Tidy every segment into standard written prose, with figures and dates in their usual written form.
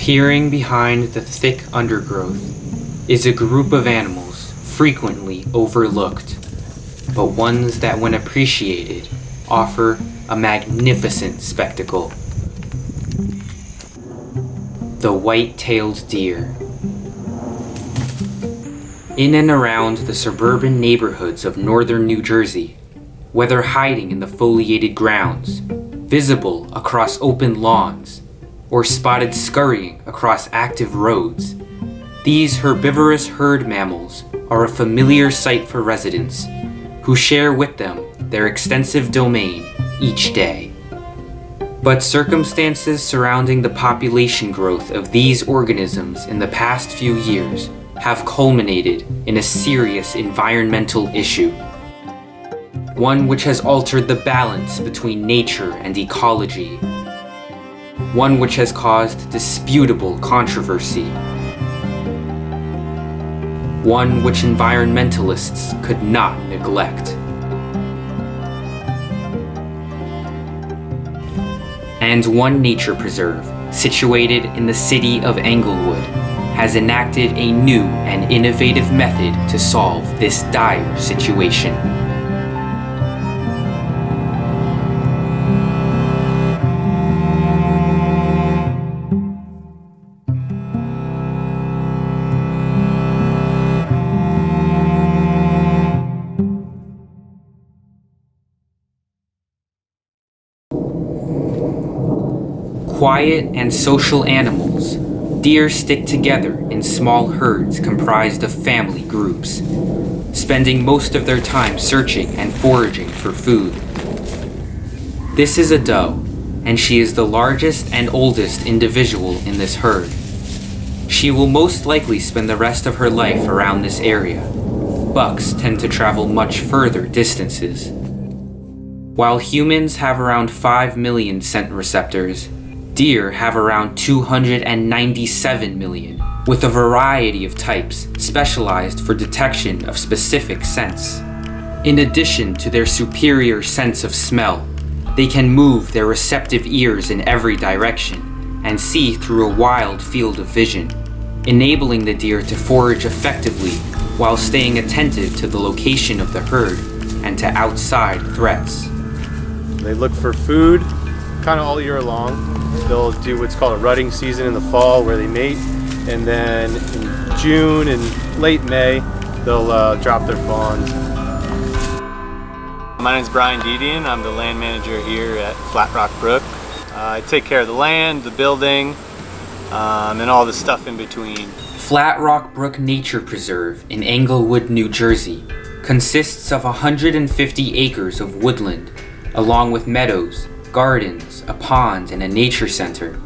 Peering behind the thick undergrowth is a group of animals frequently overlooked, but ones that, when appreciated, offer a magnificent spectacle. The white-tailed deer. In and around the suburban neighborhoods of northern New Jersey, whether hiding in the foliated grounds, visible across open lawns, or spotted scurrying across active roads, these herbivorous herd mammals are a familiar sight for residents who share with them their extensive domain each day. But circumstances surrounding the population growth of these organisms in the past few years have culminated in a serious environmental issue. One which has altered the balance between nature and ecology. One which has caused disputable controversy. One which environmentalists could not neglect. And one nature preserve, situated in the city of Englewood, has enacted a new and innovative method to solve this dire situation. Quiet and social animals, deer stick together in small herds comprised of family groups, spending most of their time searching and foraging for food. This is a doe, and she is the largest and oldest individual in this herd. She will most likely spend the rest of her life around this area. Bucks tend to travel much further distances. While humans have around 5 million scent receptors, deer have around 297 million, with a variety of types specialized for detection of specific scents. In addition to their superior sense of smell, they can move their receptive ears in every direction and see through a wide field of vision, enabling the deer to forage effectively while staying attentive to the location of the herd and to outside threats. They look for food kind of all year long. They'll do what's called a rutting season in the fall where they mate, and then in June and late May they'll drop their fawns. My name is Brian Dedeian. I'm the land manager here at Flat Rock Brook. I take care of the land, the building, and all the stuff in between. Flat Rock Brook Nature Preserve in Englewood, New Jersey consists of 150 acres of woodland, along with meadows, gardens, a pond, and a nature center.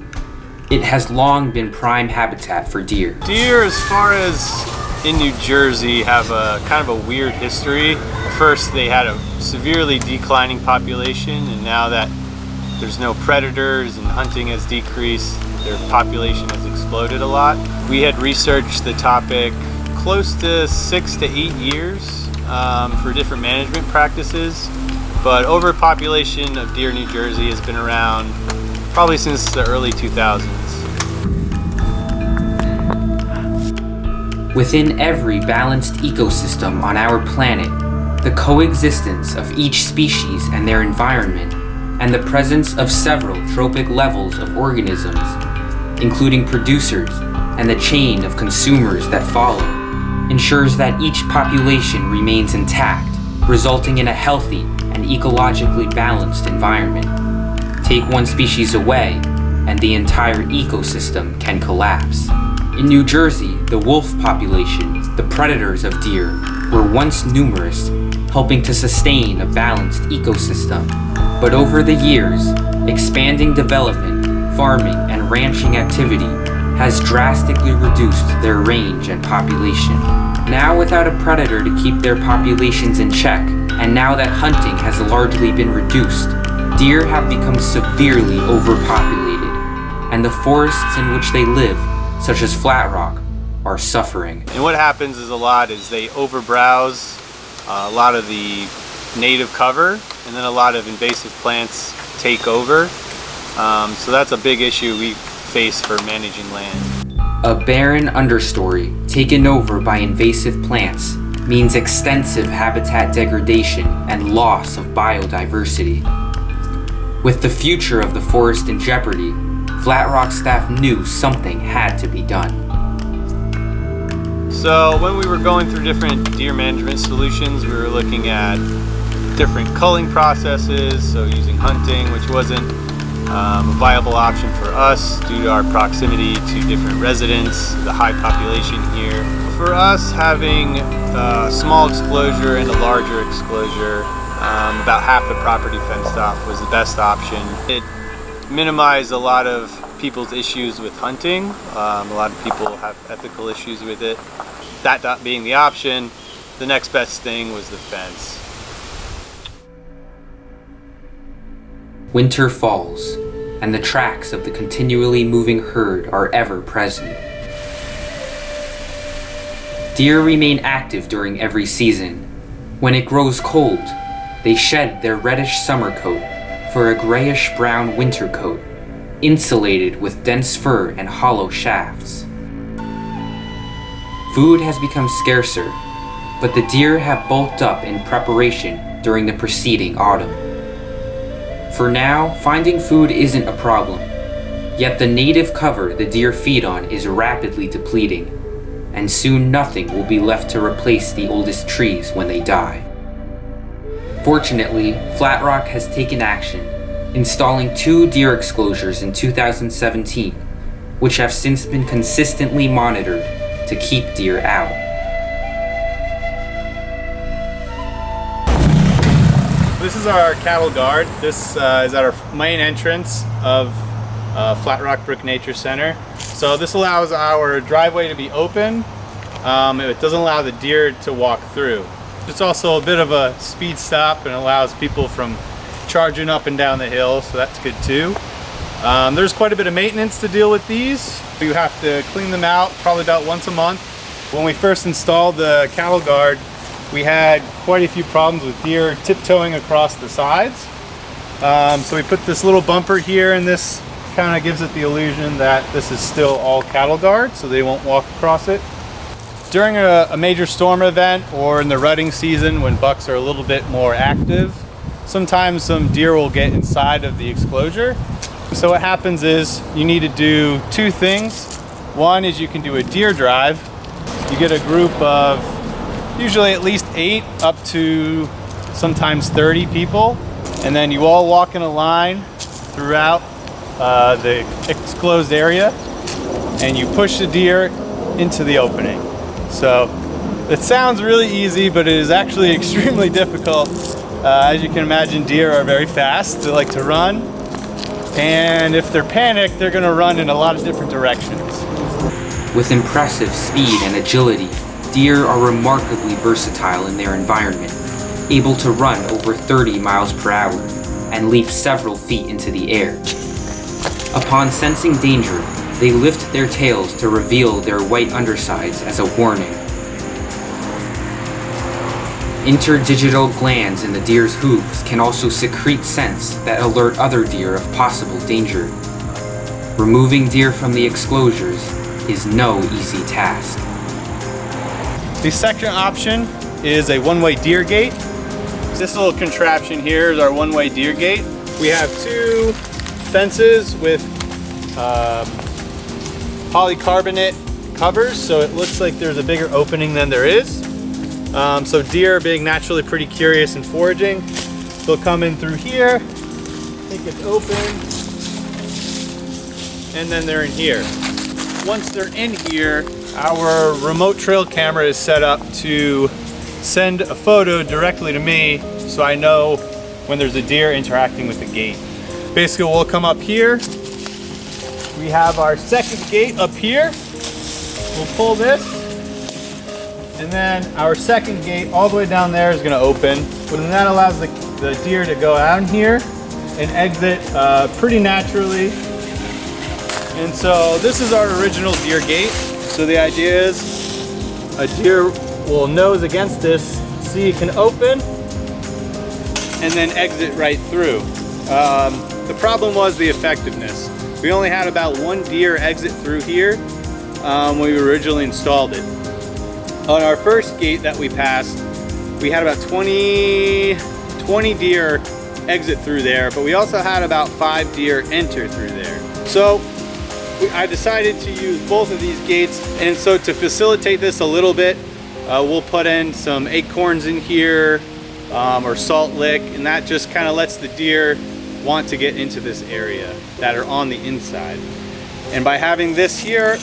It has long been prime habitat for deer. Deer, as far as in New Jersey, have a kind of a weird history. First, they had a severely declining population, and now that there's no predators and hunting has decreased, their population has exploded a lot. We had researched the topic close to 6 to 8 years for different management practices. But overpopulation of deer in New Jersey has been around probably since the early 2000s. Within every balanced ecosystem on our planet, the coexistence of each species and their environment, and the presence of several tropic levels of organisms, including producers and the chain of consumers that follow, ensures that each population remains intact, resulting in a healthy and ecologically balanced environment. Take one species away, and the entire ecosystem can collapse. In New Jersey, the wolf population, the predators of deer, were once numerous, helping to sustain a balanced ecosystem. But over the years, expanding development, farming, and ranching activity has drastically reduced their range and population. Now, without a predator to keep their populations in check, and now that hunting has largely been reduced, deer have become severely overpopulated, and the forests in which they live, such as Flat Rock, are suffering. And what happens is they overbrowse a lot of the native cover, and then a lot of invasive plants take over. So that's a big issue. We face for managing land. A barren understory taken over by invasive plants means extensive habitat degradation and loss of biodiversity. With the future of the forest in jeopardy, Flat Rock staff knew something had to be done. So when we were going through different deer management solutions, we were looking at different culling processes, so using hunting, which wasn't a viable option for us due to our proximity to different residents, the high population here. For us, having a small exclosure and a larger exclosure, about half the property fenced off, was the best option. It minimized a lot of people's issues with hunting. A lot of people have ethical issues with it. That not being the option, the next best thing was the fence. Winter falls, and the tracks of the continually moving herd are ever present. Deer remain active during every season. When it grows cold, they shed their reddish summer coat for a grayish-brown winter coat, insulated with dense fur and hollow shafts. Food has become scarcer, but the deer have bulked up in preparation during the preceding autumn. For now, finding food isn't a problem, yet the native cover the deer feed on is rapidly depleting, and soon nothing will be left to replace the oldest trees when they die. Fortunately, Flat Rock has taken action, installing 2 deer exclosures in 2017, which have since been consistently monitored to keep deer out. This is our cattle guard. This is at our main entrance of Flat Rock Brook Nature Center. So this allows our driveway to be open. It doesn't allow the deer to walk through. It's also a bit of a speed stop and allows people from charging up and down the hill, so that's good too. There's quite a bit of maintenance to deal with these. You have to clean them out probably about once a month. When we first installed the cattle guard, we had quite a few problems with deer tiptoeing across the sides. So we put this little bumper here, and this kind of gives it the illusion that this is still all cattle guard, so they won't walk across it. During a major storm event or in the rutting season when bucks are a little bit more active, sometimes some deer will get inside of the exclosure. So what happens is you need to do 2 things. One is you can do a deer drive. You get a group of usually at least 8 up to sometimes 30 people, and then you all walk in a line throughout the enclosed area, and you push the deer into the opening. So it sounds really easy, but it is actually extremely difficult. As you can imagine, deer are very fast. They like to run, and if they're panicked, they're going to run in a lot of different directions. With impressive speed and agility, deer are remarkably versatile in their environment, able to run over 30 miles per hour and leap several feet into the air. Upon sensing danger, they lift their tails to reveal their white undersides as a warning. Interdigital glands in the deer's hooves can also secrete scents that alert other deer of possible danger. Removing deer from the exclosures is no easy task. The second option is a one-way deer gate. This little contraption here is our one-way deer gate. We have 2 fences with polycarbonate covers, so it looks like there's a bigger opening than there is. So deer being naturally pretty curious and foraging, they'll come in through here, think it's open, and then they're in here. Once they're in here, our remote trail camera is set up to send a photo directly to me so I know when there's a deer interacting with the gate. Basically, we'll come up here. We have our second gate up here. We'll pull this, and then our second gate all the way down there is going to open. And that allows the deer to go out here and exit pretty naturally. And so this is our original deer gate. So the idea is a deer will nose against this, see it can open, and then exit right through. The problem was the effectiveness. We only had about 1 deer exit through here when we originally installed it. On our first gate that we passed, we had about 20 deer exit through there, but we also had about 5 deer enter through there. So I decided to use both of these gates, and so to facilitate this a little bit, we'll put in some acorns in here or salt lick, and that just kind of lets the deer want to get into this area that are on the inside. And by having this here,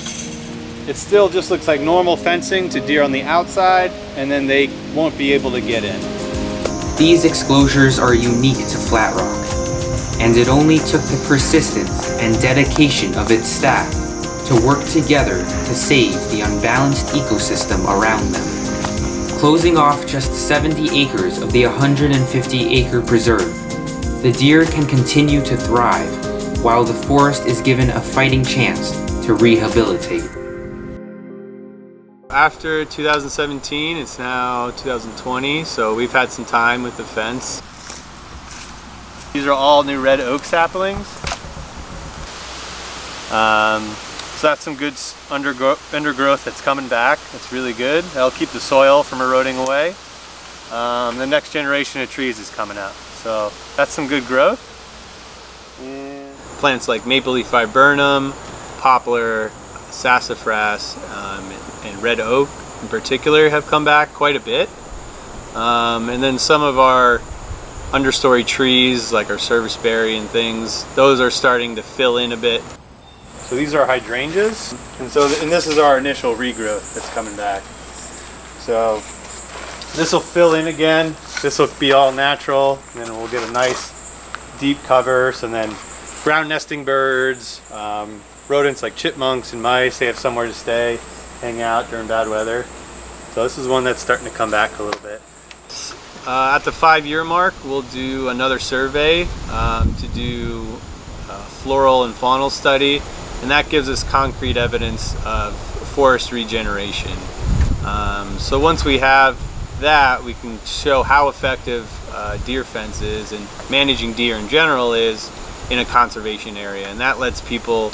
it still just looks like normal fencing to deer on the outside, and then they won't be able to get in. These exclosures are unique to Flat Rock, and it only took the persistence and dedication of its staff to work together to save the unbalanced ecosystem around them. Closing off just 70 acres of the 150-acre preserve, the deer can continue to thrive while the forest is given a fighting chance to rehabilitate. After 2017, it's now 2020, so we've had some time with the fence. These are all new red oak saplings. So that's some good undergrowth that's coming back. That's really good. That'll keep the soil from eroding away. The next generation of trees is coming out. So that's some good growth. And plants like maple leaf viburnum, poplar, sassafras, and red oak in particular have come back quite a bit. And then some of our understory trees like our serviceberry and things, those are starting to fill in a bit. So these are hydrangeas, and this is our initial regrowth that's coming back. So this will fill in again. This will be all natural, and then we'll get a nice deep cover. So then ground nesting birds, rodents like chipmunks and mice, they have somewhere to stay, hang out during bad weather. So this is one that's starting to come back a little bit. At the 5-year mark, we'll do another survey to do a floral and faunal study, and that gives us concrete evidence of forest regeneration. So once we have that, we can show how effective deer fence is and managing deer in general is in a conservation area, and that lets people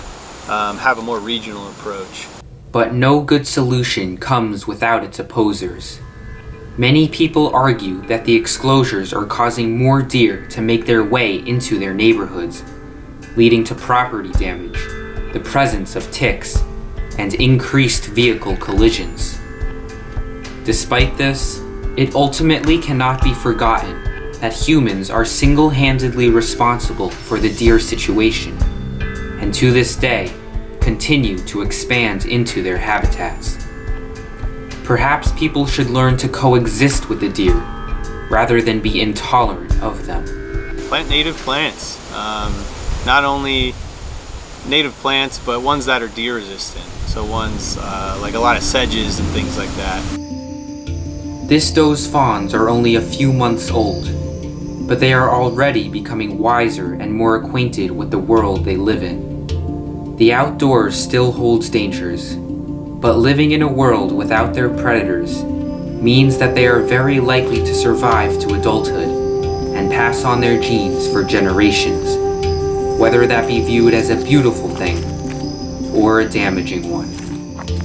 have a more regional approach. But no good solution comes without its opposers. Many people argue that the exclosures are causing more deer to make their way into their neighborhoods, leading to property damage, the presence of ticks, and increased vehicle collisions. Despite this, it ultimately cannot be forgotten that humans are single-handedly responsible for the deer situation, and to this day, continue to expand into their habitats. Perhaps people should learn to coexist with the deer, rather than be intolerant of them. Plant native plants. Not only native plants, but ones that are deer resistant. So ones like a lot of sedges and things like that. This doe's fawns are only a few months old, but they are already becoming wiser and more acquainted with the world they live in. The outdoors still holds dangers, but living in a world without their predators means that they are very likely to survive to adulthood and pass on their genes for generations, whether that be viewed as a beautiful thing or a damaging one.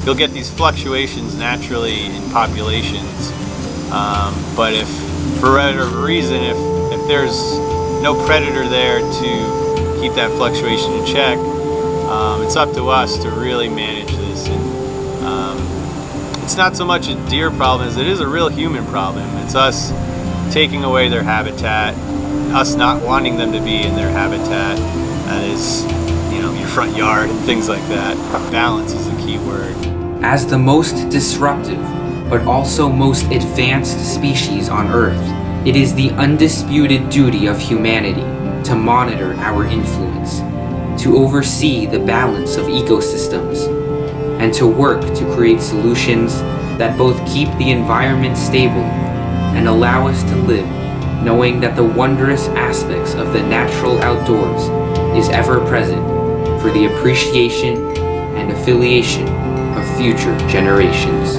You'll get these fluctuations naturally in populations, but if for whatever reason, if there's no predator there to keep that fluctuation in check, it's up to us to really manage this. And it's not so much a deer problem as it is a real human problem. It's us taking away their habitat, us not wanting them to be in their habitat. That is, your front yard and things like that. Balance is a key word. As the most disruptive, but also most advanced species on Earth, it is the undisputed duty of humanity to monitor our influence, to oversee the balance of ecosystems, and to work to create solutions that both keep the environment stable and allow us to live knowing that the wondrous aspects of the natural outdoors is ever present for the appreciation and affiliation of future generations.